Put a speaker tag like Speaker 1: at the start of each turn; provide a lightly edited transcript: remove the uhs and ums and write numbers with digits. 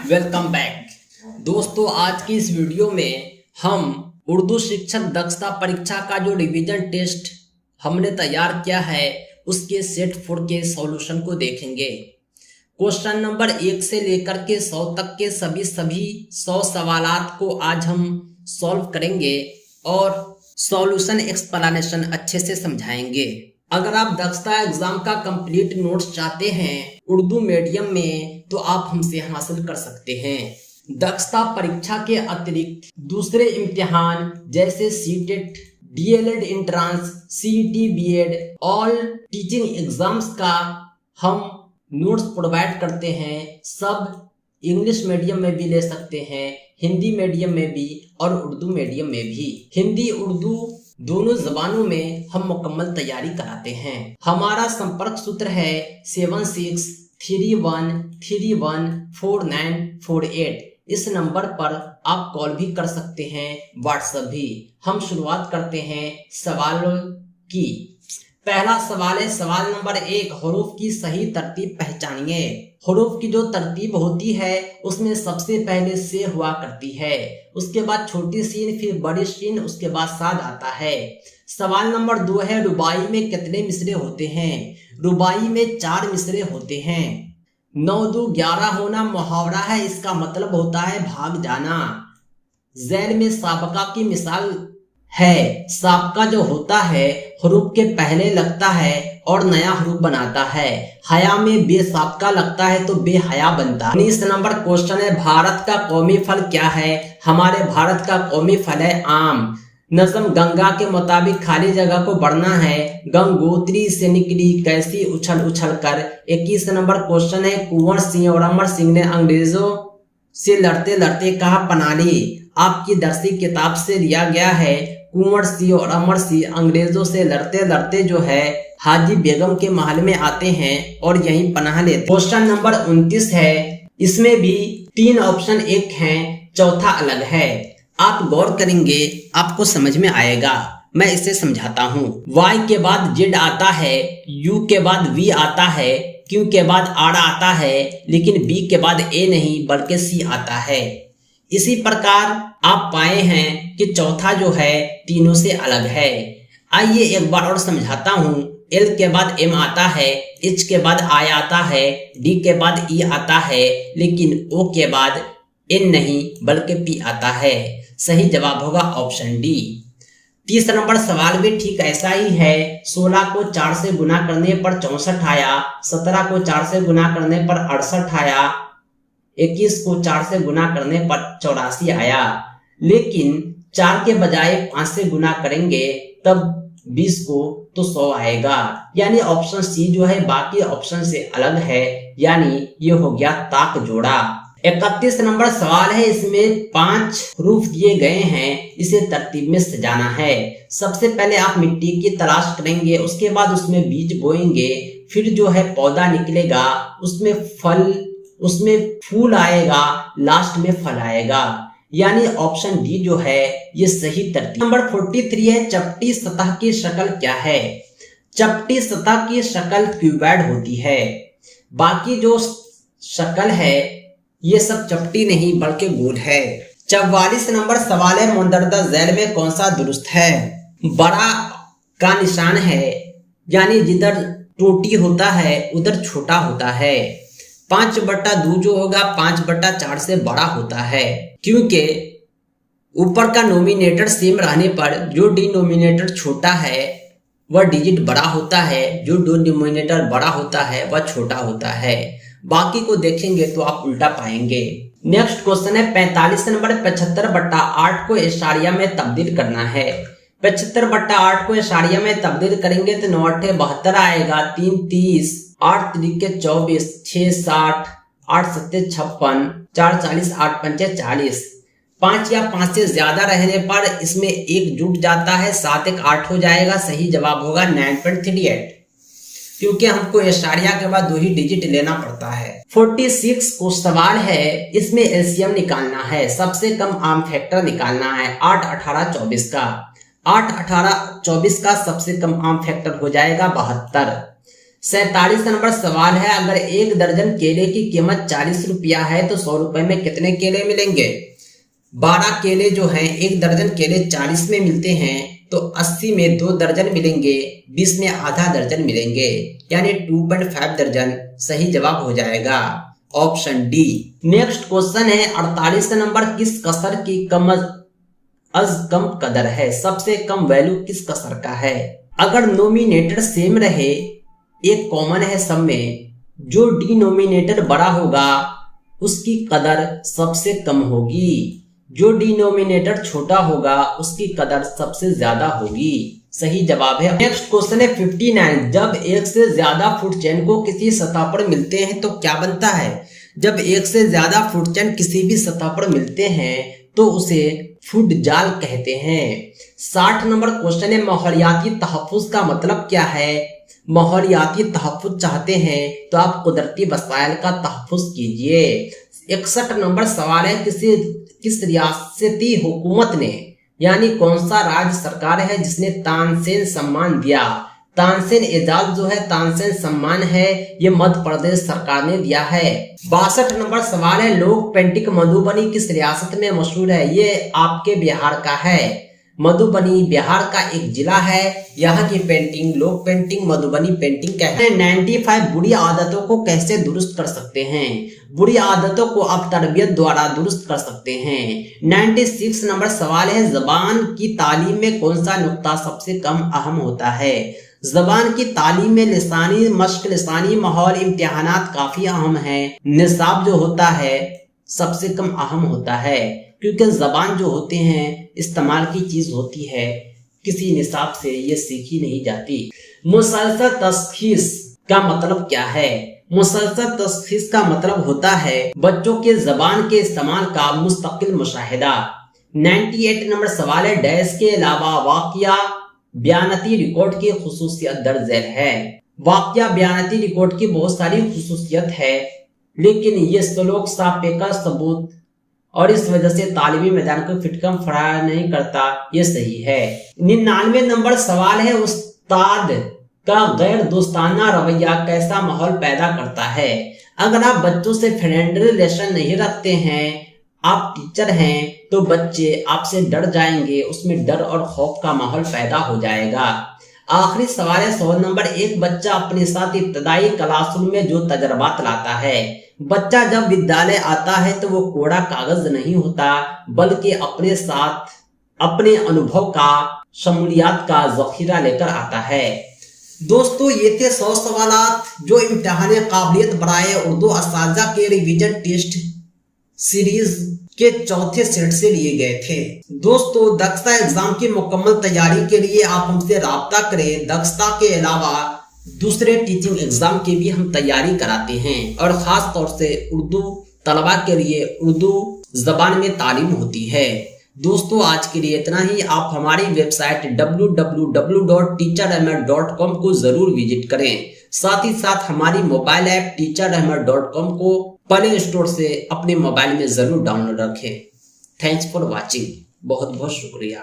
Speaker 1: Welcome back दोस्तों। आज की इस वीडियो में हम उर्दू शिक्षक दक्षता परीक्षा का जो रिवीजन टेस्ट हमने तैयार किया है उसके सेट 4 के सॉल्यूशन को देखेंगे। क्वेश्चन नंबर 1 से लेकर के 100 तक के सभी 100 सवालात को आज हम सॉल्व करेंगे और सॉल्यूशन एक्सप्लेनेशन अच्छे से समझाएंगे। अगर आप दक्षता एग्जाम का कंप्लीट नोट्स चाहते हैं उर्दू मीडियम में तो आप हमसे हासिल कर सकते हैं। दक्षता परीक्षा के अतिरिक्त दूसरे इम्तिहान जैसे CTET, DElEd entrance, CET, BEd, all teaching exams का हम नोट्स प्रोवाइड करते हैं। सब इंग्लिश मीडियम में भी ले सकते हैं, हिंदी मीडियम में भी और उर्दू मीडियम में भी। हिंदी उर्दू दोनों जबानों में हम मुकम्मल तैयारी कराते हैं। हमारा संपर्क सूत्र है 7631314948। इस नंबर पर आप कॉल भी कर सकते हैं, व्हाट्सएप भी। हम शुरुआत करते हैं सवालों की। पहला सवाल है सवाल नंबर 1, हरूफ की सही तरतीब पहचानिए। हरूफ की जो तरतीब होती है उसमें सबसे पहले से हुआ करती है, उसके बाद छोटी सीन, फिर बड़ी सीन, उसके बाद साद आता है। सवाल नंबर 2 है रुबाई में कितने मिसरे होते हैं। रुबाई में 4 मिसरे होते हैं। 9 2 11 होना मुहावरा है, इसका मतलब होता है भाग जाना। जैल में साबका की मिसाल है। साबका जो होता है हरूफ के पहले लगता है और नया हरूफ बनाता है। हया में बेसाबका लगता है तो बेहया बनता है। 19 नंबर क्वेश्चन है भारत का कौमी फल क्या है। हमारे भारत का कौमी फल है आम। नज़म गंगा के मुताबिक खाली जगह को बढ़ना है। गंगोत्री से निकली कैसी उछल उछल कर। 21 नंबर क्वेश्चन है कुंवर सिंह और अमर सिंह ने अंग्रेजों से लड़ते लड़ते कहा पनाह ली। आपकी दरसी किताब से लिया गया है। कुंवर सिंह और अमर सिंह अंग्रेजों से लड़ते लड़ते जो है हाजी बेगम के महल में आते हैं और यहीं पनाह लेते। क्वेश्चन नंबर 29 है, इसमें भी 3 ऑप्शन एक हैं, चौथा अलग है। आप गौर करेंगे आपको समझ में आएगा। मैं इसे समझाता हूँ। Y के बाद Z आता है, U के बाद V आता है, Q के बाद R आता है, लेकिन B के बाद A नहीं बल्कि C आता है। इसी प्रकार आप पाए हैं कि चौथा जो है तीनों से अलग है। आइए एक बार और समझाता हूँ। L के बाद M आता है, H के बाद I आता है, D के बाद E आता है, लेकिन O के बाद N नहीं बल्कि P आता है। सही जवाब होगा ऑप्शन डी। 30 नंबर सवाल भी ठीक ऐसा ही है। 16 को 4 से गुना करने पर 64 आया। 17 को 4 से गुना करने पर 68 आया। 21 को 4 से गुना करने पर 84 आया। लेकिन 4 के बजाय 5 से गुना करेंगे तब 20 को तो 100 आएगा। यानी ऑप्शन सी जो है बाकी ऑप्शन से अलग है, यानी ये हो गया ताक जोड़ा। 31 नंबर सवाल है, इसमें 5 हरूफ दिए गए हैं, इसे तरतीब में सजाना है। सबसे पहले आप मिट्टी की तलाश करेंगे, उसके बाद उसमें बीज बोएंगे, फिर जो है पौधा निकलेगा, उसमें फूल आएगा, लास्ट में फल आएगा। यानी ऑप्शन डी जो है ये सही तरतीब। नंबर 43 है, चपटी सतह की शक्ल क्या है। चपटी सतह की शक्ल क्यूबॉइड होती है। बाकी जो शक्ल है ये सब चपटी नहीं बल्कि गोल है। 44 नंबर सवाल है, मुंदरजा झैल में कौन सा दुरुस्त है। बड़ा का निशान है, यानी जिधर टोटी होता है उधर छोटा होता है। 5/2 जो होगा 5/4 से बड़ा होता है, क्योंकि ऊपर का नोमिनेटर सेम रहने पर जो डिनोमिनेटर छोटा है वह डिजिट बड़ा होता है, जो डिनोमिनेटर बड़ा होता है वह छोटा होता है। बाकी को देखेंगे तो आप उल्टा पाएंगे। नेक्स्ट क्वेश्चन है 45 नंबर, 75/8 को इशारिया में तब्दील करना है। 75/8 को इशारिया में तब्दील करेंगे तो 9 8 72 आएगा, 3 30, 8 3 24, 6 60, 8 7 56, 4 40, 8 5 40। 5 या 5 से ज्यादा रहने पर इसमें 1 जुट जाता है, 7 1 8 हो जाएगा। सही जवाब होगा 9.38, क्योंकि हमको इशारिया के बाद 2 ही डिजिट लेना पड़ता है। 46 को सवाल है, इसमें एलसीएम निकालना है, सबसे कम आम फैक्टर निकालना है। 8 18 24 का सबसे कम आम फैक्टर हो जाएगा 72। 47 नंबर सवाल है, अगर 1 दर्जन केले की कीमत 40 रुपया है तो 100 रुपए में कितने केले मिलेंगे? 12 केले जो हैं, 1 दर्जन केले 40 में मिलते हैं तो 80 में 2 दर्जन मिलेंगे, 20 में आधा दर्जन मिलेंगे, यानी 2.5 दर्जन सही जवाब हो जाएगा ऑप्शन डी। नेक्स्ट क्वेश्चन है 48 नंबर, किस कसर की कम कदर है? सबसे कम वैल्यू किस कसर का है? अगर नोमिनेटर सेम रहे, एक कॉमन है सब में, जो डिनोमिनेटर बड़ा होगा उसकी कदर सबसे कम होगी, जो डिनोमिनेटर छोटा होगा उसकी कदर सबसे ज्यादा होगी। सही जवाब है। नेक्स्ट क्वेश्चन है 59, जब एक से ज्यादा फुट चेन को किसी सतह पर मिलते हैं तो क्या बनता है? जब एक से ज्यादा फुट चेन किसी भी सतह पर मिलते हैं तो उसे फुट जाल कहते हैं। 60 नंबर क्वेश्चन है, माहौलियाती तहफ्फुज का मतलब क्या है? माहौलियाती तहफ्फुज चाहते हैं तो आप कुदरती वसाइल का तहफ्फुज कीजिए। 61 नंबर सवाल है, किस रियासती हुकूमत ने, यानी कौन सा राज्य सरकार है जिसने तानसेन सम्मान दिया? तानसेन एजाज जो है, तानसेन सम्मान है, ये मध्य प्रदेश सरकार ने दिया है। 62 नंबर सवाल है, लोक पेंटिंग मधुबनी किस रियासत में मशहूर है? ये आपके बिहार का है। मधुबनी बिहार का एक जिला है। यहाँ की पेंटिंग लोक पेंटिंग मधुबनी पेंटिंग कहते हैं। 95 बुरी आदतों को कैसे दुरुस्त कर सकते हैं? बुरी आदतों को आप तरबियत द्वारा दुरुस्त कर सकते हैं। 96 नंबर सवाल है, जबान की तालीम में कौन सा नुक्ता सबसे कम अहम होता है? जबान की तालीम में लिसानी मश्क, लिसानी माहौल, इम्तिहानात काफी अहम है। निसाब जो होता है सबसे कम अहम होता है, क्योंकि जबान जो होते हैं इस्तेमाल की चीज होती है, किसी निसाब से ये सीखी नहीं जाती। मुसलसल तशखीस का मतलब क्या है? मुसलसल तशखीस का मतलब होता है बच्चों के जबान के इस्तेमाल का मुस्तकिल मुशाहिदा। 98 नंबर सवाल है, डैश के अलावा वाक़या बयानती रिकॉर्ड की खुसूसियत दर्ज है। वाक़या बयानती रिकॉर्ड की बहुत सारी खुसूसियत है, लेकिन ये सलोक सापेका सबूत और इस वजह से तालिबी मैदान को फिटकम फराहम नहीं करता, ये सही है। 99 नंबर सवाल है, उस्ताद का गैर दोस्ताना रवैया कैसा माहौल पैदा करता है? अगर आप बच्चों से फ्रेंडली रिलेशन नहीं रखते हैं, आप टीचर हैं, तो बच्चे आपसे डर जाएंगे, उसमें डर और खौफ का माहौल पैदा हो जाएगा। आखिरी सवाल है 100 नंबर, एक बच्चा अपने साथ इब्तदाई क्लासरूम में जो तजर्बात लाता है। बच्चा जब विद्यालय आता है तो वो कोरा कागज नहीं होता, बल्कि अपने साथ अपने अनुभव का, शमूलियात का जखीरा लेकर आता है। दोस्तों, ये थे 100 सवालात जो इम्तिहान काबिलियत बराए उर्दू असातिज़ा के रिवीजन टेस्ट सीरीज के चौथे सेट से लिए गए थे। दोस्तों, दक्षता एग्जाम की मुकम्मल तैयारी के लिए आप हमसे राब्ता करें। दक्षता के अलावा दूसरे टीचिंग एग्जाम की भी हम तैयारी कराते हैं, और खास तौर से उर्दू तलबा के लिए उर्दू जबान में तालीम होती है। दोस्तों, आज के लिए इतना ही। आप हमारी वेबसाइट www.teacherahmed.com को जरूर विजिट करें। साथ ही साथ हमारी मोबाइल ऐप teacherahmed.com को प्ले स्टोर से अपने मोबाइल में जरूर डाउनलोड रखें। Thanks for watching. बहुत बहुत शुक्रिया।